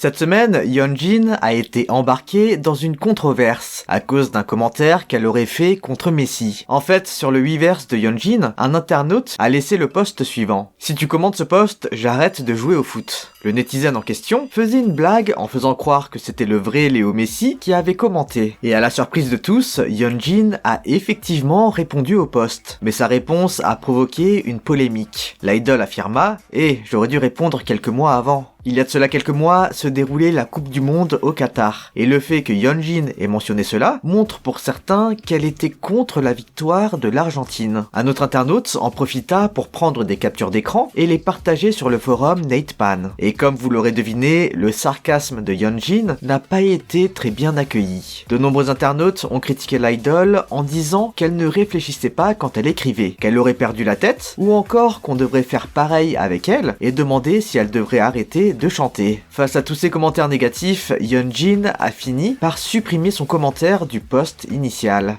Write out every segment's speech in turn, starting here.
Cette semaine, Yeonjin a été embarquée dans une controverse à cause d'un commentaire qu'elle aurait fait contre Messi. En fait, sur le Weverse de Yeonjin, un internaute a laissé le post suivant. Si tu commentes ce post, j'arrête de jouer au foot. Le netizen en question faisait une blague en faisant croire que c'était le vrai Léo Messi qui avait commenté. Et à la surprise de tous, Yeonjin a effectivement répondu au post. Mais sa réponse a provoqué une polémique. L'idol affirma « j'aurais dû répondre quelques mois avant ». Il y a de cela quelques mois se déroulait la Coupe du Monde au Qatar. Et le fait que Yeonjin ait mentionné cela montre pour certains qu'elle était contre la victoire de l'Argentine. Un autre internaute en profita pour prendre des captures d'écran et les partager sur le forum NatePan. Et comme vous l'aurez deviné, le sarcasme de Yeonjin n'a pas été très bien accueilli. De nombreux internautes ont critiqué l'idol en disant qu'elle ne réfléchissait pas quand elle écrivait, qu'elle aurait perdu la tête, ou encore qu'on devrait faire pareil avec elle et demander si elle devrait arrêter de chanter. Face à tous ces commentaires négatifs, Yeonjin a fini par supprimer son commentaire du post initial.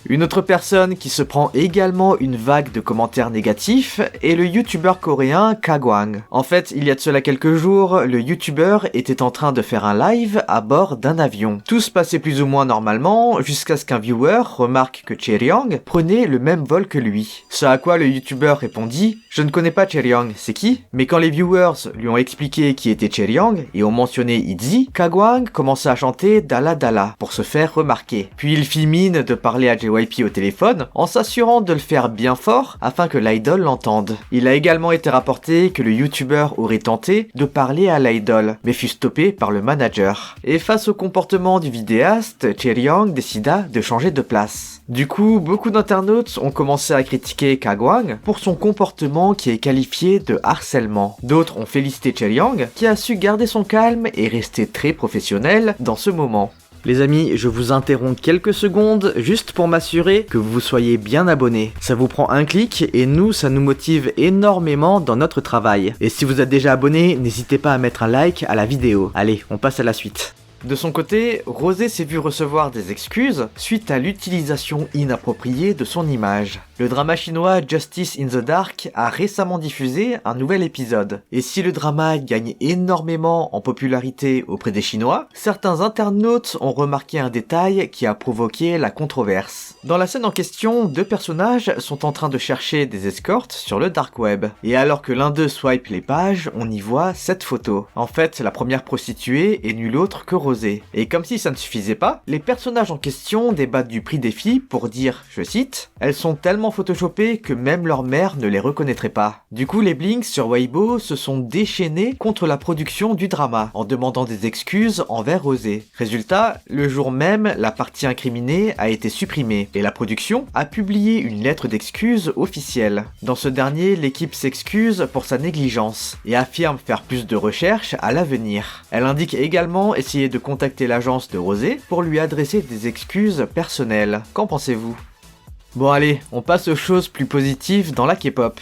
Une autre personne qui se prend également une vague de commentaires négatifs est le youtubeur coréen Kagwang. En fait, il y a de cela quelques jours, le youtubeur était en train de faire un live à bord d'un avion. Tout se passait plus ou moins normalement jusqu'à ce qu'un viewer remarque que Chaeryeong prenait le même vol que lui. Ce à quoi le youtubeur répondit « Je ne connais pas Chaeryeong, c'est qui ?» Mais quand les viewers lui ont expliqué qui était Chaeryeong et ont mentionné ITZY, Kagwang commença à chanter Dala Dala pour se faire remarquer. Puis il fit mine de parler à JYP au téléphone en s'assurant de le faire bien fort afin que l'idol l'entende. Il a également été rapporté que le youtubeur aurait tenté de parler à l'idol mais fut stoppé par le manager. Et face au comportement du vidéaste, Chaeryeong décida de changer de place. Du coup, beaucoup d'internautes ont commencé à critiquer Kagwang pour son comportement qui est qualifié de harcèlement. D'autres ont félicité Chaeryeong qui a su garder son calme et rester très professionnel dans ce moment. Les amis, je vous interromps quelques secondes juste pour m'assurer que vous soyez bien abonnés. Ça vous prend un clic et nous, ça nous motive énormément dans notre travail. Et si vous êtes déjà abonné, n'hésitez pas à mettre un like à la vidéo. Allez, on passe à la suite. De son côté, Rosé s'est vu recevoir des excuses suite à l'utilisation inappropriée de son image. Le drama chinois Justice in the Dark a récemment diffusé un nouvel épisode. Et si le drama gagne énormément en popularité auprès des Chinois, certains internautes ont remarqué un détail qui a provoqué la controverse. Dans la scène en question, deux personnages sont en train de chercher des escortes sur le dark web. Et alors que l'un d'eux swipe les pages, on y voit cette photo. En fait, la première prostituée est nulle autre que Rosé. Et comme si ça ne suffisait pas, les personnages en question débattent du prix des filles pour dire, je cite, « Elles sont tellement photoshopées que même leur mère ne les reconnaîtrait pas ». Du coup, les Blinks sur Weibo se sont déchaînés contre la production du drama, en demandant des excuses envers Rosé. Résultat, le jour même, la partie incriminée a été supprimée, et la production a publié une lettre d'excuses officielle. Dans ce dernier, l'équipe s'excuse pour sa négligence, et affirme faire plus de recherches à l'avenir. Elle indique également essayer de contacter l'agence de Rosé pour lui adresser des excuses personnelles. Qu'en pensez-vous ? Bon allez, on passe aux choses plus positives dans la K-pop.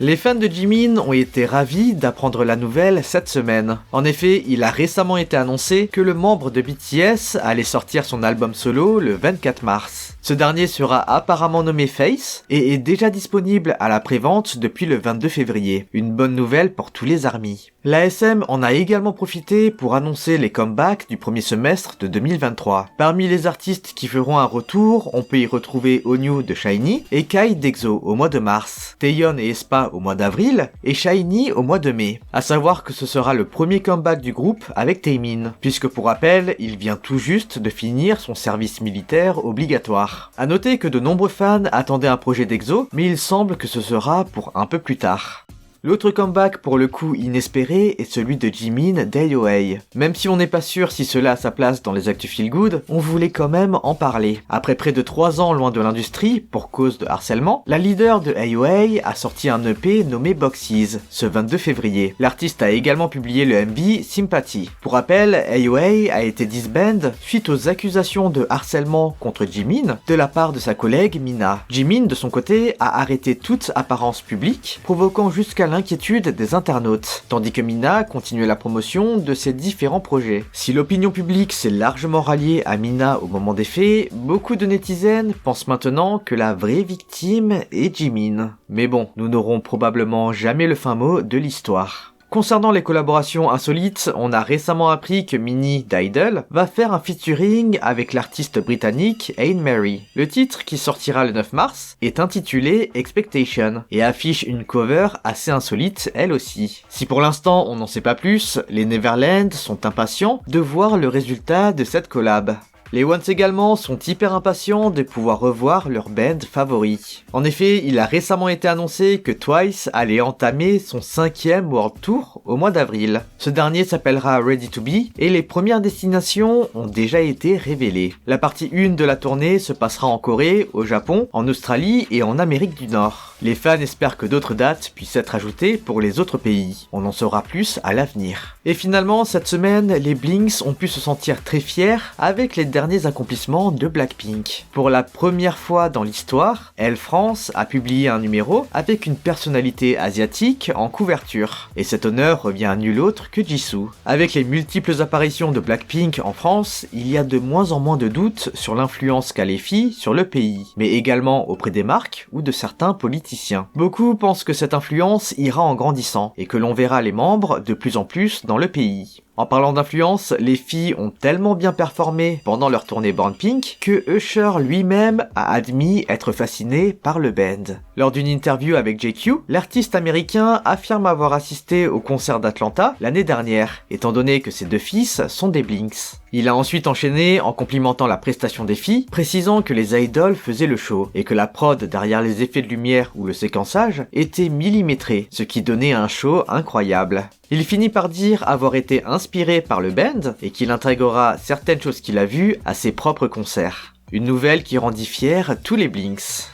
Les fans de Jimin ont été ravis d'apprendre la nouvelle cette semaine. En effet, il a récemment été annoncé que le membre de BTS allait sortir son album solo le 24 mars. Ce dernier sera apparemment nommé Face et est déjà disponible à la prévente depuis le 22 février. Une bonne nouvelle pour tous les ARMY. L'ASM en a également profité pour annoncer les comebacks du premier semestre de 2023. Parmi les artistes qui feront un retour, on peut y retrouver Onyu de SHINee et Kai d'EXO au mois de mars, Taeyeon et aespa au mois d'avril et SHINee au mois de mai. A savoir que ce sera le premier comeback du groupe avec Taemin, puisque pour rappel, il vient tout juste de finir son service militaire obligatoire. A noter que de nombreux fans attendaient un projet d'EXO, mais il semble que ce sera pour un peu plus tard. L'autre comeback pour le coup inespéré est celui de Jimin d'AOA. Même si on n'est pas sûr si cela a sa place dans les actus feel good, on voulait quand même en parler. Après près de 3 ans loin de l'industrie, pour cause de harcèlement, la leader de AOA a sorti un EP nommé Boxes, ce 22 février. L'artiste a également publié le MV Sympathy. Pour rappel, AOA a été disband suite aux accusations de harcèlement contre Jimin de la part de sa collègue Mina. Jimin, de son côté, a arrêté toute apparence publique, provoquant jusqu'à l'inquiétude des internautes, tandis que Mina continuait la promotion de ses différents projets. Si l'opinion publique s'est largement ralliée à Mina au moment des faits, beaucoup de netizens pensent maintenant que la vraie victime est Jimin. Mais bon, nous n'aurons probablement jamais le fin mot de l'histoire. Concernant les collaborations insolites, on a récemment appris que Minnie d'Idol va faire un featuring avec l'artiste britannique Anne Mary. Le titre, qui sortira le 9 mars, est intitulé Expectation et affiche une cover assez insolite elle aussi. Si pour l'instant on n'en sait pas plus, les Neverland sont impatients de voir le résultat de cette collab. Les Ones également sont hyper impatients de pouvoir revoir leur band favori. En effet, il a récemment été annoncé que Twice allait entamer son 5e World Tour au mois d'avril. Ce dernier s'appellera Ready to Be et les premières destinations ont déjà été révélées. La partie 1 de la tournée se passera en Corée, au Japon, en Australie et en Amérique du Nord. Les fans espèrent que d'autres dates puissent être ajoutées pour les autres pays. On en saura plus à l'avenir. Et finalement, cette semaine, les Blinks ont pu se sentir très fiers avec les derniers accomplissements de Blackpink. Pour la première fois dans l'histoire, Elle France a publié un numéro avec une personnalité asiatique en couverture. Et cet honneur revient à nul autre que Jisoo. Avec les multiples apparitions de Blackpink en France, il y a de moins en moins de doutes sur l'influence qu'a les filles sur le pays, mais également auprès des marques ou de certains politiciens. Beaucoup pensent que cette influence ira en grandissant et que l'on verra les membres de plus en plus dans le pays. En parlant d'influence, les filles ont tellement bien performé pendant leur tournée Born Pink que Usher lui-même a admis être fasciné par le band. Lors d'une interview avec JQ, l'artiste américain affirme avoir assisté au concert d'Atlanta l'année dernière, étant donné que ses deux fils sont des Blinks. Il a ensuite enchaîné en complimentant la prestation des filles, précisant que les idols faisaient le show et que la prod derrière les effets de lumière ou le séquençage était millimétrée, ce qui donnait un show incroyable. Il finit par dire avoir été inspiré par le band et qu'il intégrera certaines choses qu'il a vues à ses propres concerts. Une nouvelle qui rendit fiers tous les Blinks.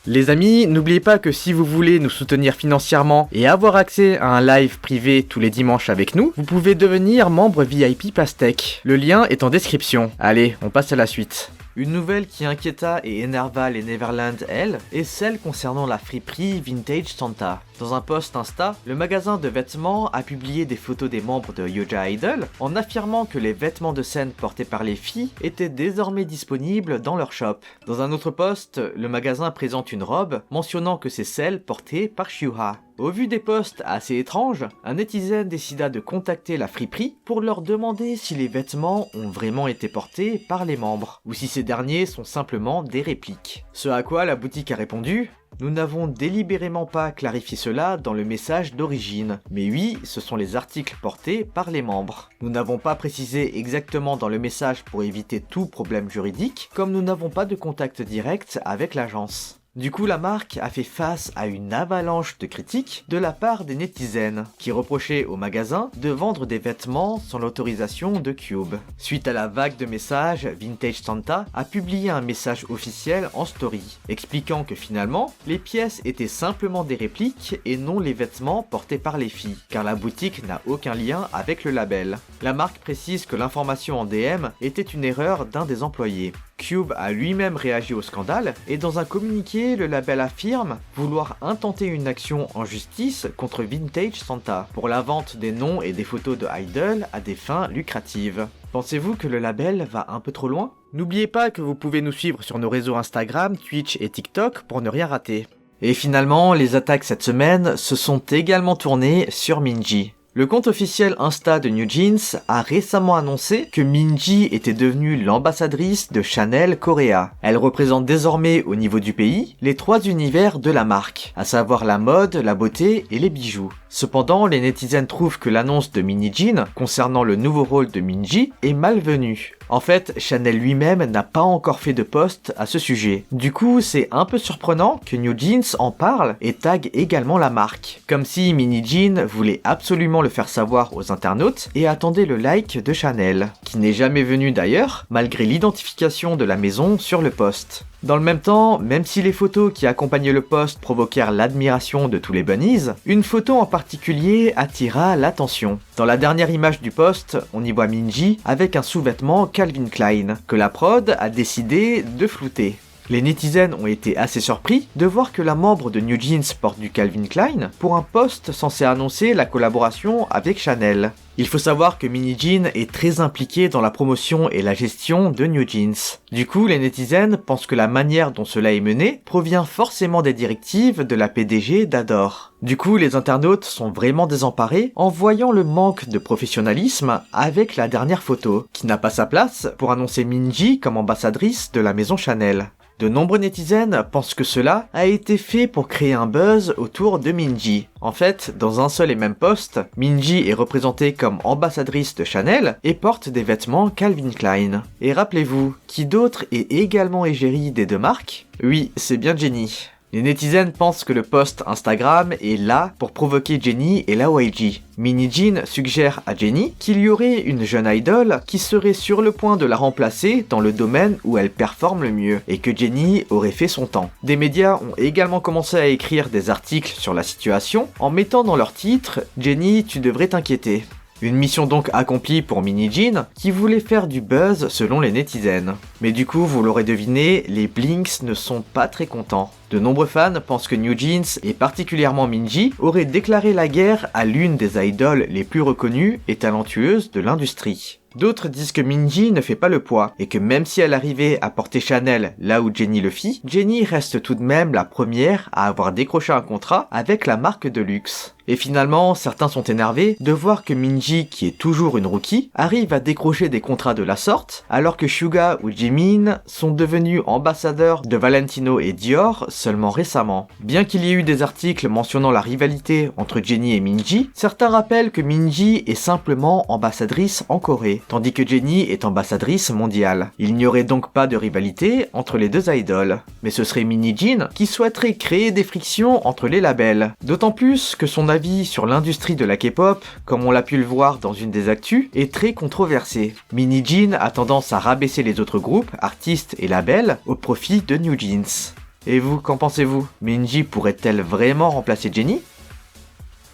Les amis, n'oubliez pas que si vous voulez nous soutenir financièrement et avoir accès à un live privé tous les dimanches avec nous, vous pouvez devenir membre VIP Pastèque. Le lien est en description. Allez, on passe à la suite. Une nouvelle qui inquiéta et énerva les Neverland, elle, est celle concernant la friperie Vintage Santa. Dans un post Insta, le magasin de vêtements a publié des photos des membres de Yoja Idol en affirmant que les vêtements de scène portés par les filles étaient désormais disponibles dans leur shop. Dans un autre post, le magasin présente une robe mentionnant que c'est celle portée par Hyuha. Au vu des posts assez étranges, un netizen décida de contacter la friperie pour leur demander si les vêtements ont vraiment été portés par les membres, ou si ces derniers sont simplement des répliques. Ce à quoi la boutique a répondu: nous n'avons délibérément pas clarifié cela dans le message d'origine, mais oui, ce sont les articles portés par les membres. Nous n'avons pas précisé exactement dans le message pour éviter tout problème juridique, comme nous n'avons pas de contact direct avec l'agence. Du coup, la marque a fait face à une avalanche de critiques de la part des netizens, qui reprochaient au magasin de vendre des vêtements sans l'autorisation de Cube. Suite à la vague de messages, Vintage Santa a publié un message officiel en story, expliquant que finalement, les pièces étaient simplement des répliques et non les vêtements portés par les filles, car la boutique n'a aucun lien avec le label. La marque précise que l'information en DM était une erreur d'un des employés. Cube a lui-même réagi au scandale et dans un communiqué, le label affirme vouloir intenter une action en justice contre Vintage Santa pour la vente des noms et des photos de idols à des fins lucratives. Pensez-vous que le label va un peu trop loin? N'oubliez pas que vous pouvez nous suivre sur nos réseaux Instagram, Twitch et TikTok pour ne rien rater. Et finalement, les attaques cette semaine se sont également tournées sur Minji. Le compte officiel Insta de New Jeans a récemment annoncé que Minji était devenue l'ambassadrice de Chanel Korea. Elle représente désormais au niveau du pays les 3 univers de la marque, à savoir la mode, la beauté et les bijoux. Cependant, les netizens trouvent que l'annonce de Mini Jean concernant le nouveau rôle de Minji est malvenue. En fait, Chanel lui-même n'a pas encore fait de post à ce sujet. Du coup, c'est un peu surprenant que New Jeans en parle et tague également la marque. Comme si Mini Jean voulait absolument le faire savoir aux internautes et attendait le like de Chanel, qui n'est jamais venu d'ailleurs, malgré l'identification de la maison sur le post. Dans le même temps, même si les photos qui accompagnaient le post provoquèrent l'admiration de tous les bunnies, une photo en particulier attira l'attention. Dans la dernière image du post, on y voit Minji avec un sous-vêtement Calvin Klein, que la prod a décidé de flouter. Les netizens ont été assez surpris de voir que la membre de New Jeans porte du Calvin Klein pour un post censé annoncer la collaboration avec Chanel. Il faut savoir que Mini Jean est très impliqué dans la promotion et la gestion de New Jeans. Du coup, les netizens pensent que la manière dont cela est mené provient forcément des directives de la PDG d'Adore. Du coup, les internautes sont vraiment désemparés en voyant le manque de professionnalisme avec la dernière photo, qui n'a pas sa place pour annoncer Minji comme ambassadrice de la maison Chanel. De nombreux netizens pensent que cela a été fait pour créer un buzz autour de Minji. En fait, dans un seul et même post, Minji est représentée comme ambassadrice de Chanel et porte des vêtements Calvin Klein. Et rappelez-vous, qui d'autre est également égérie des deux marques? Oui, c'est bien Jennie. Les netizens pensent que le post Instagram est là pour provoquer Jennie et la YG. Mini Jean suggère à Jennie qu'il y aurait une jeune idole qui serait sur le point de la remplacer dans le domaine où elle performe le mieux, et que Jennie aurait fait son temps. Des médias ont également commencé à écrire des articles sur la situation en mettant dans leur titre « Jennie, tu devrais t'inquiéter ». Une mission donc accomplie pour Mini Jean, qui voulait faire du buzz selon les netizens. Mais du coup, vous l'aurez deviné, les Blinks ne sont pas très contents. De nombreux fans pensent que New Jeans, et particulièrement Minji, auraient déclaré la guerre à l'une des idoles les plus reconnues et talentueuses de l'industrie. D'autres disent que Minji ne fait pas le poids, et que même si elle arrivait à porter Chanel là où Jennie le fit, Jennie reste tout de même la première à avoir décroché un contrat avec la marque de luxe. Et finalement, certains sont énervés de voir que Minji, qui est toujours une rookie, arrive à décrocher des contrats de la sorte, alors que Suga ou Jimin sont devenus ambassadeurs de Valentino et Dior seulement récemment. Bien qu'il y ait eu des articles mentionnant la rivalité entre Jennie et Minji, certains rappellent que Minji est simplement ambassadrice en Corée, tandis que Jennie est ambassadrice mondiale. Il n'y aurait donc pas de rivalité entre les deux idoles. Mais ce serait Mini Jean qui souhaiterait créer des frictions entre les labels. D'autant plus que son avis sur l'industrie de la K-pop, comme on l'a pu le voir dans une des actus, est très controversé. Mini Jean a tendance à rabaisser les autres groupes, artistes et labels au profit de New Jeans. Et vous, qu'en pensez-vous? Minji pourrait-elle vraiment remplacer Jennie?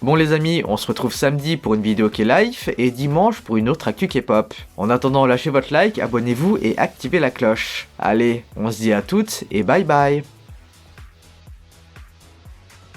Bon les amis, on se retrouve samedi pour une vidéo K-Life et dimanche pour une autre actu K-pop. En attendant, lâchez votre like, abonnez-vous et activez la cloche. Allez, on se dit à toutes et bye bye.